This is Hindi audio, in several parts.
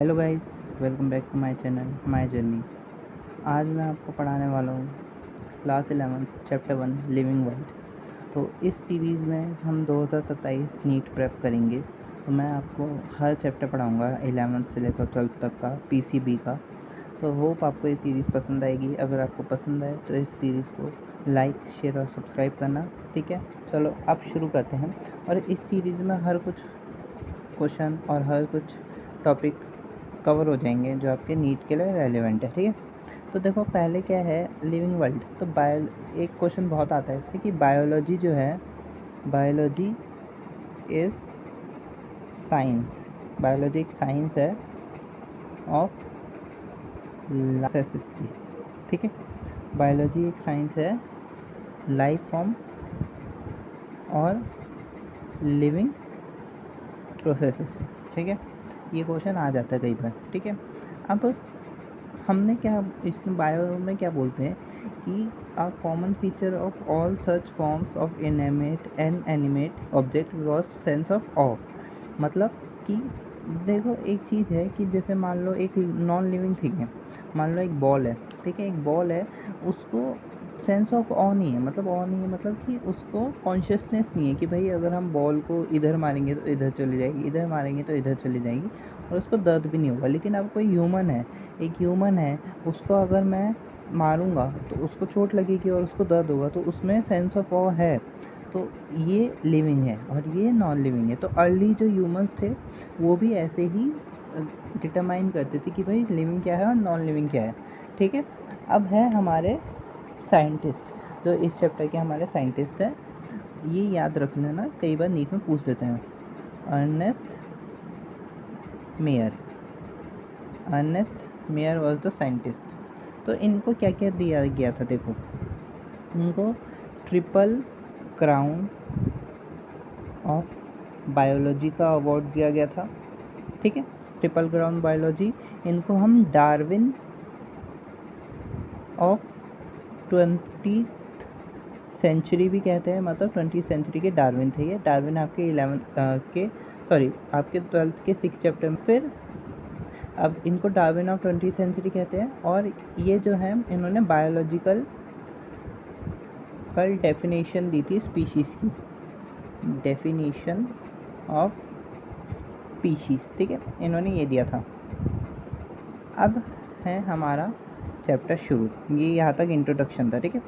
Hello guys, welcome back to my channel my journey. आज मैं आपको पढ़ाने वाला हूँ क्लास 11 चैप्टर 1 लिविंग वर्ल्ड। तो इस सीरीज़ में हम 2027 नीट प्रेप करेंगे। तो मैं आपको हर चैप्टर पढ़ाऊँगा 11th से लेकर 12th तक का पीसीबी का। तो होप आपको ये सीरीज़ पसंद आएगी। अगर आपको पसंद आए तो इस सीरीज़ को लाइक, शेयर और सब्सक्राइब करना, ठीक है। चलो अब शुरू करते हैं। और इस सीरीज़ में हर कुछ क्वेश्चन और हर कुछ टॉपिक कवर हो जाएंगे जो आपके नीट के लिए रेलेवेंट है, ठीक है। तो देखो, पहले क्या है लिविंग वर्ल्ड। तो एक क्वेश्चन बहुत आता है जैसे कि बायोलॉजी जो है, बायोलॉजी इज साइंस। बायोलॉजी एक साइंस है ऑफ प्रोसेसेस की, ठीक है। बायोलॉजी एक साइंस है लाइफ फॉर्म और लिविंग प्रोसेसेस से, ठीक है। ये क्वेश्चन आ जाता है कई बार, ठीक है। अब हमने क्या इसमें बायो में क्या बोलते हैं कि a common feature of all such forms of inanimate and animate object was sense of awe. मतलब कि देखो, एक चीज़ है कि जैसे मान लो एक नॉन लिविंग थिंग है, मान लो एक बॉल है, ठीक है। एक बॉल है, उसको सेंस ऑफ ऑ नहीं है। मतलब ऑ नहीं है मतलब कि उसको कॉन्शियसनेस नहीं है कि भाई अगर हम बॉल को इधर मारेंगे तो इधर चली जाएगी, इधर मारेंगे तो इधर चली जाएगी, और उसको दर्द भी नहीं होगा। लेकिन अब कोई ह्यूमन है, एक ह्यूमन है, उसको अगर मैं मारूंगा तो उसको चोट लगेगी और उसको दर्द होगा, तो उसमें सेंस ऑफ ऑ है। तो ये लिविंग है और ये नॉन लिविंग है। तो अर्ली जो ह्यूमंस थे वो भी ऐसे ही डिटरमाइन करते थे कि भाई लिविंग क्या है और नॉन लिविंग क्या है, ठीक है। अब है हमारे साइंटिस्ट, जो इस चैप्टर के हमारे साइंटिस्ट हैं। ये याद रख लेना, कई बार नीट में पूछ देते हैं। Ernest Mayr, Ernest Mayr was the scientist. तो इनको क्या क्या दिया गया था, देखो इनको ट्रिपल क्राउन ऑफ बायोलॉजी का अवार्ड दिया गया था, ठीक है। Triple crown biology. इनको हम डार्विन ऑफ 20th सेंचुरी भी कहते हैं। मतलब 20th सेंचुरी के डार्विन थे ये। डार्विन आपके 12th के 6th चैप्टर में। फिर अब इनको डार्विन ऑफ 20th सेंचुरी कहते हैं। और ये जो है इन्होंने बायोलॉजिकल डेफिनेशन दी थी स्पीशीज़ की, डेफिनेशन ऑफ स्पीशीज़, ठीक है। इन्होंने ये दिया था। अब है हमारा चैप्टर शुरू। ये यहाँ तक इंट्रोडक्शन था, ठीक है।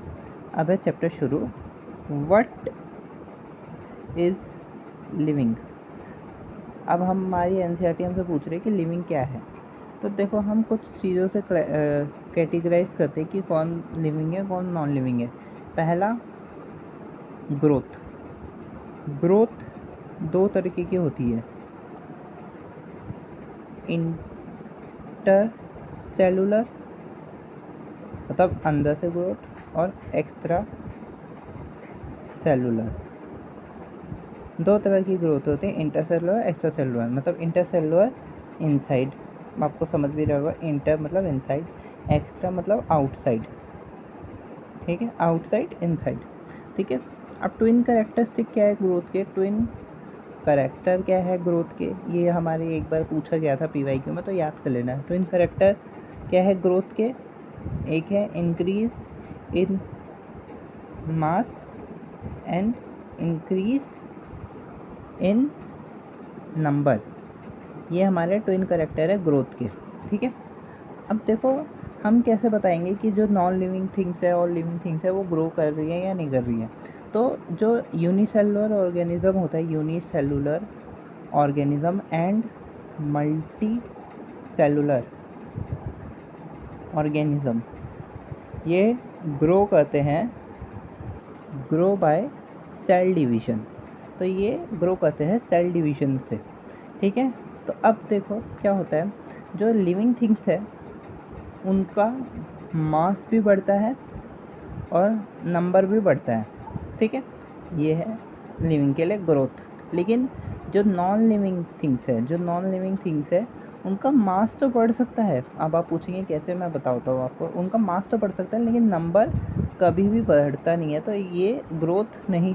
अब है चैप्टर शुरू। What is living. अब हमारी एनसीईआरटी हमसे पूछ रही है कि लिविंग क्या है। तो देखो, हम कुछ चीज़ों से कैटेगराइज करते हैं कि कौन लिविंग है कौन नॉन लिविंग है। पहला, ग्रोथ। ग्रोथ दो तरीके की होती है, इंटर सेलुलर मतलब अंदर से ग्रोथ, और एक्स्ट्रा सेलुलर। दो तरह की ग्रोथ होती है, इंटरसेलुलर, एक्स्ट्रा सेलुलर। मतलब इंटरसेलुलर इनसाइड, आपको समझ भी रहा होगा। इंटर मतलब इनसाइड, एक्स्ट्रा मतलब आउटसाइड, ठीक है। आउटसाइड, इनसाइड, ठीक है। अब ट्विन कैरेक्टरिस्टिक क्या है ग्रोथ के, ट्विन कैरेक्टर क्या है ग्रोथ के, ये हमारे एक बार पूछा गया था पीवाईक्यू में, तो याद कर लेना। ट्विन कैरेक्टर क्या है ग्रोथ के, एक है increase in mass and increase in number. ये हमारे ट्विन कैरेक्टर है ग्रोथ के, ठीक है। अब देखो, हम कैसे बताएंगे कि जो नॉन लिविंग थिंग्स है और लिविंग थिंग्स है वो ग्रो कर रही है या नहीं कर रही है। तो जो यूनिसेलुलर ऑर्गेनिज्म होता है, unicellular organism and multi cellular organism, ये ग्रो करते हैं, ग्रो बाय सेल डिवीजन। तो ये ग्रो करते हैं सेल डिवीजन से, ठीक है। तो अब देखो क्या होता है, जो लिविंग थिंग्स है उनका मास भी बढ़ता है और नंबर भी बढ़ता है, ठीक है। ये है लिविंग के लिए ग्रोथ। लेकिन जो नॉन लिविंग थिंग्स है, जो नॉन लिविंग थिंग्स है उनका मास तो बढ़ सकता है। अब आप पूछेंगे कैसे, मैं बताता हूँ आपको। उनका मास तो बढ़ सकता है लेकिन नंबर कभी भी बढ़ता नहीं है। तो ये ग्रोथ नहीं,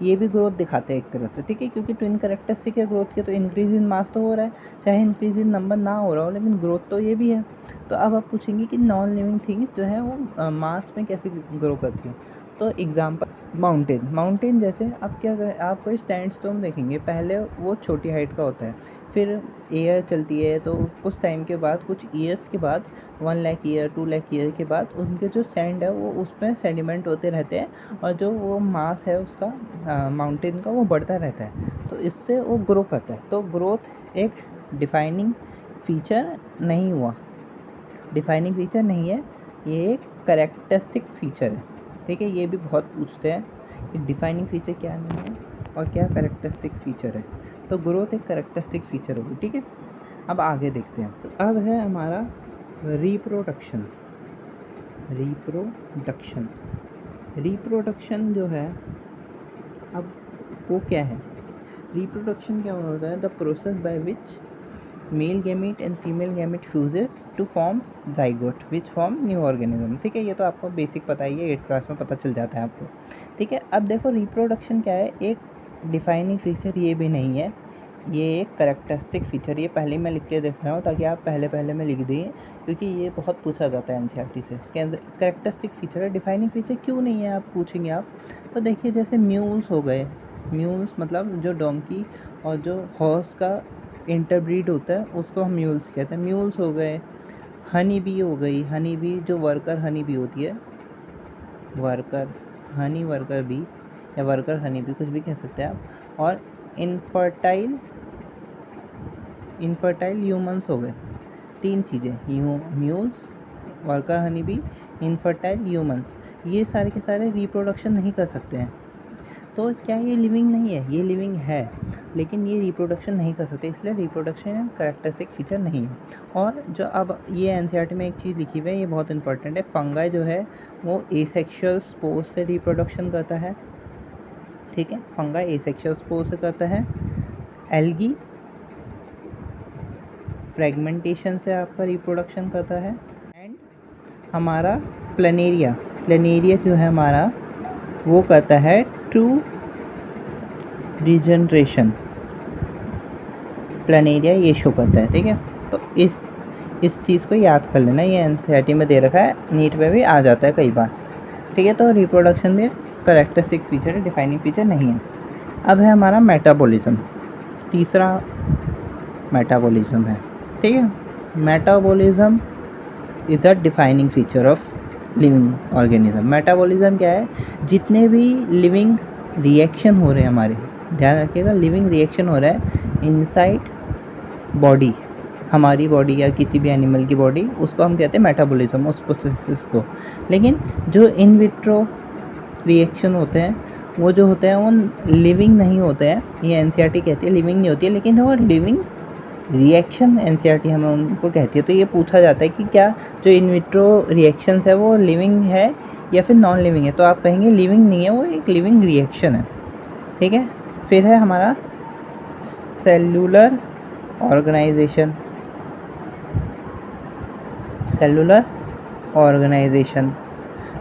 ये भी ग्रोथ दिखाते हैं एक तरह से, ठीक है, क्योंकि ट्विन कैरेक्टरिस्टिक है ग्रोथ के, तो इंक्रीज इन मास तो हो रहा है, चाहे इंक्रीज इन नंबर ना हो रहा हो, लेकिन ग्रोथ तो ये भी है। तो अब आप पूछेंगे कि नॉन लिविंग थिंग्स जो है वो मास में कैसे ग्रो करती हैं। तो एग्जांपल माउंटेन जैसे आप आप कोई सैंडस्टोन देखेंगे, पहले वो छोटी हाइट का होता है, फिर एयर चलती है तो कुछ टाइम के बाद, कुछ ईयर्स के बाद, 1 लाख ईयर 2 लाख ईयर के बाद उनके जो सैंड है वो उसमें सेडिमेंट होते रहते हैं, और जो वो मास है उसका माउंटेन का वो बढ़ता रहता है, तो इससे वो ग्रो करता है। तो ग्रोथ एक डिफाइनिंग फीचर नहीं हुआ, डिफाइनिंग फीचर नहीं है, ये एक करेक्टरिस्टिक फीचर है, ठीक है। ये भी बहुत पूछते हैं कि डिफाइनिंग फीचर क्या नहीं है और क्या करेक्टरिस्टिक फीचर है। तो ग्रोथ एक करेक्टरिस्टिक फीचर होगी, ठीक है। अब आगे देखते हैं। तो अब है हमारा रिप्रोडक्शन। रिप्रोडक्शन जो है, अब वो क्या है? रिप्रोडक्शन क्या होता है? The process by which male gamete and female gamete fuses to form zygote which form new organism, ठीक है। ये तो आपको बेसिक पता ही है, 8th क्लास में पता चल जाता है आपको, ठीक है। अब देखो रिप्रोडक्शन क्या है, एक डिफाइनिंग फीचर ये भी नहीं है, ये एक करेक्टरिस्टिक फीचर। ये पहले मैं लिख के देख रहा हूँ ताकि आप पहले में लिख दिए, क्योंकि ये बहुत पूछा जाता है एनसीईआरटी से। करेक्टरिस्टिक फीचर है, डिफाइनिंग फीचर क्यों नहीं है, आप पूछेंगे आप। तो देखिए जैसे म्यूल्स हो गए, म्यूल्स मतलब जो डोंकी और जो हॉर्स का इंटरब्रीड होता है उसको हम म्यूल्स कहते हैं, म्यूल्स हो गए। हनी बी हो गई, हनी बी जो वर्कर हनी बी होती है, वर्कर बी या वर्कर हनी बी, कुछ भी कह सकते हैं आप। और इनफर्टाइल ह्यूमंस हो गए, 3 चीज़ें, mules, worker honey bee, infertile humans, ये सारे के सारे रिप्रोडक्शन नहीं कर सकते हैं। तो क्या ये लिविंग नहीं है? ये लिविंग है, लेकिन ये रिप्रोडक्शन नहीं कर सकते, इसलिए रिप्रोडक्शन कैरेक्टरिस्टिक फीचर नहीं है। और जो अब ये एनसीईआरटी में एक चीज़ लिखी हुई है, ये बहुत इंपॉर्टेंट है, फंगाई जो है वो एसेक्सुअल स्पोर से रिप्रोडक्शन करता है, ठीक है। फंगाई एसेक्सुअल स्पोर से करता है। एल्गी फ्रेगमेंटेशन से आपका रिप्रोडक्शन करता है। एंड हमारा प्लेनेरिया जो है हमारा वो करता है ट्रू रीजनरेशन, प्लेनेरिया ये शो करता है, ठीक है। तो इस चीज़ को याद कर लेना, ये एनसीईआरटी में दे रखा है, नीट में भी आ जाता है कई बार, ठीक है। तो रिप्रोडक्शन भी करेक्टरिस्टिक फीचर है, डिफाइनिंग फीचर नहीं है। अब है हमारा मेटाबॉलिज्म, तीसरा मेटाबॉलिज्म है, ठीक है। Metabolism is a defining feature of living organism. Metabolism क्या है? जितने भी लिविंग रिएक्शन हो रहे हैं हमारे, ध्यान रखिएगा, लिविंग रिएक्शन हो रहा है इनसाइड बॉडी, हमारी बॉडी या किसी भी एनिमल की बॉडी, उसको हम कहते हैं मेटाबॉलिज्म, उस प्रोसेस को। लेकिन जो इन विट्रो रिएक्शन होते हैं वो जो होते हैं वो लिविंग नहीं होते हैं, ये एनसीईआरटी कहती है लिविंग नहीं होती है, लेकिन वो लिविंग रिएक्शन एनसीईआरटी हमें उनको कहती है। तो ये पूछा जाता है कि क्या जो इन विट्रो रिएक्शंस है वो लिविंग है या फिर नॉन लिविंग है, तो आप कहेंगे लिविंग नहीं है, वो एक लिविंग रिएक्शन है, ठीक है। फिर है हमारा सेलुलर ऑर्गेनाइजेशन।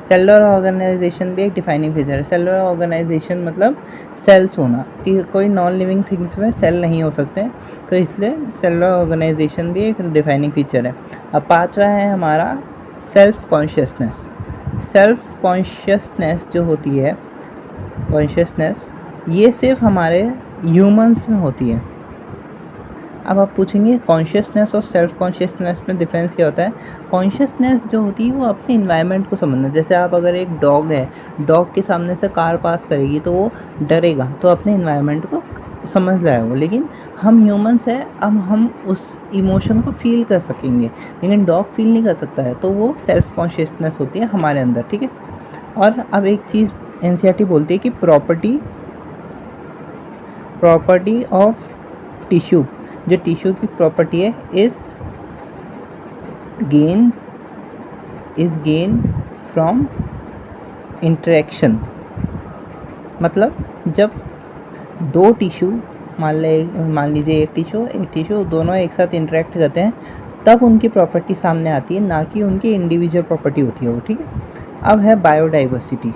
सेलुलर ऑर्गेनाइजेशन भी एक डिफाइनिंग फीचर है। सेलुलर ऑर्गेनाइजेशन मतलब सेल्स होना, कि कोई नॉन लिविंग थिंग्स में सेल नहीं हो सकते, तो इसलिए सेलुलर ऑर्गेनाइजेशन भी एक डिफाइनिंग फीचर है। अब 5वां है हमारा सेल्फ कॉन्शियसनेस। सेल्फ कॉन्शियसनेस जो होती है, कॉन्शियसनेस ये सिर्फ हमारे ह्यूमंस में होती है। अब आप पूछेंगे कॉन्शियसनेस और सेल्फ कॉन्शियसनेस में डिफरेंस क्या होता है? कॉन्शियसनेस जो होती है वो अपने इन्वायरमेंट को समझना, जैसे आप अगर एक डॉग है, डॉग के सामने से कार पास करेगी तो वो डरेगा, तो अपने इन्वायरमेंट को समझ रहा है वो। लेकिन हम ह्यूमंस है, अब हम उस इमोशन को फील कर सकेंगे, लेकिन डॉग फील नहीं कर सकता है, तो वो सेल्फ कॉन्शियसनेस होती है हमारे अंदर, ठीक है। और अब एक चीज़ एनसीईआरटी बोलती है कि प्रॉपर्टी ऑफ टिश्यू, जो टिश्यू की प्रॉपर्टी है इज गेन फ्रॉम इंटरेक्शन। मतलब जब दो टिश्यू, मान लीजिए एक टिश्यू दोनों एक साथ इंटरेक्ट करते हैं, तब उनकी प्रॉपर्टी सामने आती है, ना कि उनकी इंडिविजुअल प्रॉपर्टी होती है वो, ठीक है। अब है बायोडाइवर्सिटी।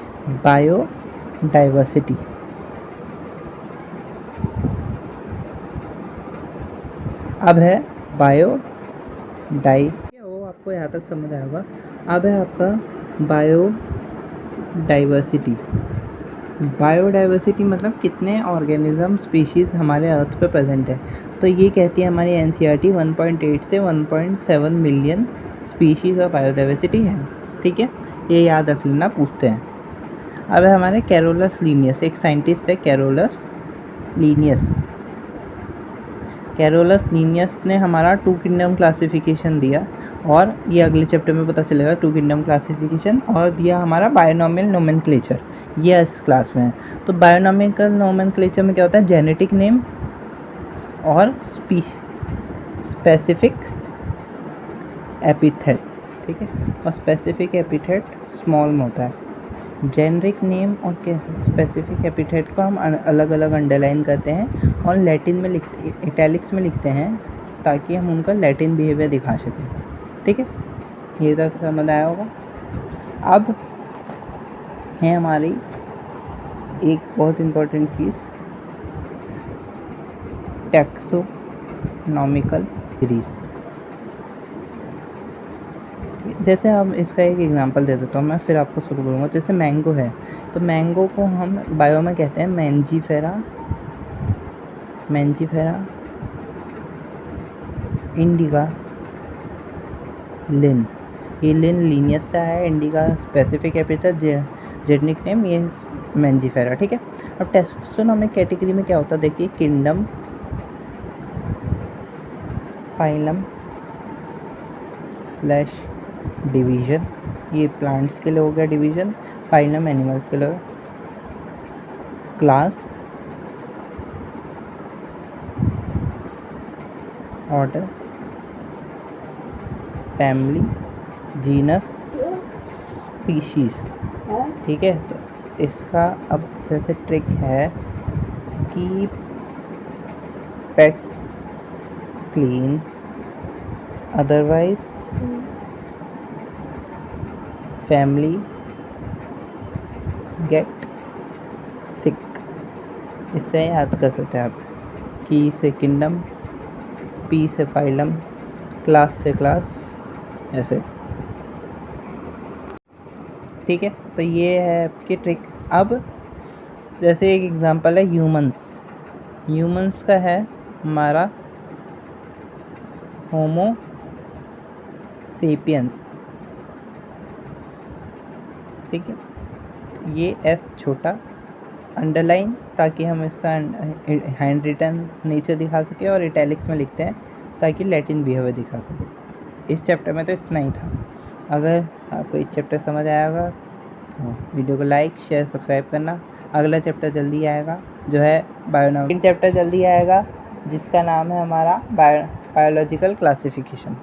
अब है बायो डाई, वो आपको यहाँ तक समझ आया होगा। अब है आपका बायोडाइवर्सिटी। बायोडाइवर्सिटी मतलब कितने ऑर्गेनिज्म स्पीशीज़ हमारे अर्थ पे प्रेजेंट है। तो ये कहती है हमारी एनसीईआरटी 1.8 से 1.7 मिलियन स्पीशीज़ ऑफ बायोडाइवर्सिटी है। ठीक है, ये याद रख लेना, पूछते हैं। अब है हमारे कैरोलस लीनियस, एक साइंटिस्ट है कैरोलस लीनियस। कैरोलस लीनियस ने हमारा 2 किंगडम क्लासिफिकेशन दिया, और ये अगले चैप्टर में पता चलेगा 2 किंगडम क्लासिफिकेशन, और दिया हमारा बायोनॉमियल नोमेनक्लेचर, ये इस क्लास में है। तो बायोनॉमिकल नोमेनक्लेचर में क्या होता है, जेनेटिक नेम और स्पेसिफिक एपिथेट। ठीक है, और स्पेसिफिक एपिथेट स्मॉल में होता है। जेनरिक नेम और स्पेसिफिक एपिथेट को हम अलग अलग अंडरलाइन करते हैं और लैटिन में लिखते, इटैलिक्स में लिखते हैं, ताकि हम उनका लैटिन बिहेवियर दिखा सकें। ठीक है, ये तक समझ आया होगा। अब है हमारी एक बहुत इम्पोर्टेंट चीज़, टैक्सोनॉमिकल सीरीज। जैसे हम इसका एक एग्जांपल दे देता हूँ मैं, फिर आपको शुरू करूँगा। जैसे मैंगो है, तो मैंगो को हम बायो में कहते हैं मैंजीफेरा इंडिका लिन। ये लिन लीनियस से है, indica specific epithet, genetic name ये मैंजीफेरा। ठीक है, अब टैक्सोनॉमिक कैटेगरी में क्या होता है, देखिए, किंगडम, फाइलम / डिवीज़न, ये प्लांट्स के लिए हो गया डिवीज़न, फाइलम एनिमल्स के लिए, class, order, family, genus, species. ठीक है, तो इसका अब जैसे ट्रिक है कि pets clean, otherwise family get sick. इससे याद कर सकते हैं आप, की से किंगडम, पी से फाइलम, क्लास से क्लास, ऐसे। ठीक है, तो ये है आपकी ट्रिक। अब जैसे एक एग्जांपल है ह्यूमंस का है हमारा होमो सेपियंस। ठीक है, ये एस छोटा अंडरलाइन, ताकि हम इसका हैंड रिटन नीचे दिखा सके, और इटैलिक्स में लिखते हैं ताकि लैटिन बिहेवियर दिखा सके। इस चैप्टर में तो इतना ही था। अगर आपको इस चैप्टर समझ आएगा तो वीडियो को लाइक, शेयर, सब्सक्राइब करना। अगला चैप्टर जल्दी आएगा, जो है बायोनॉमिकल चैप्टर जल्दी आएगा, जिसका नाम है हमारा बायोलॉजिकल क्लासिफिकेशन।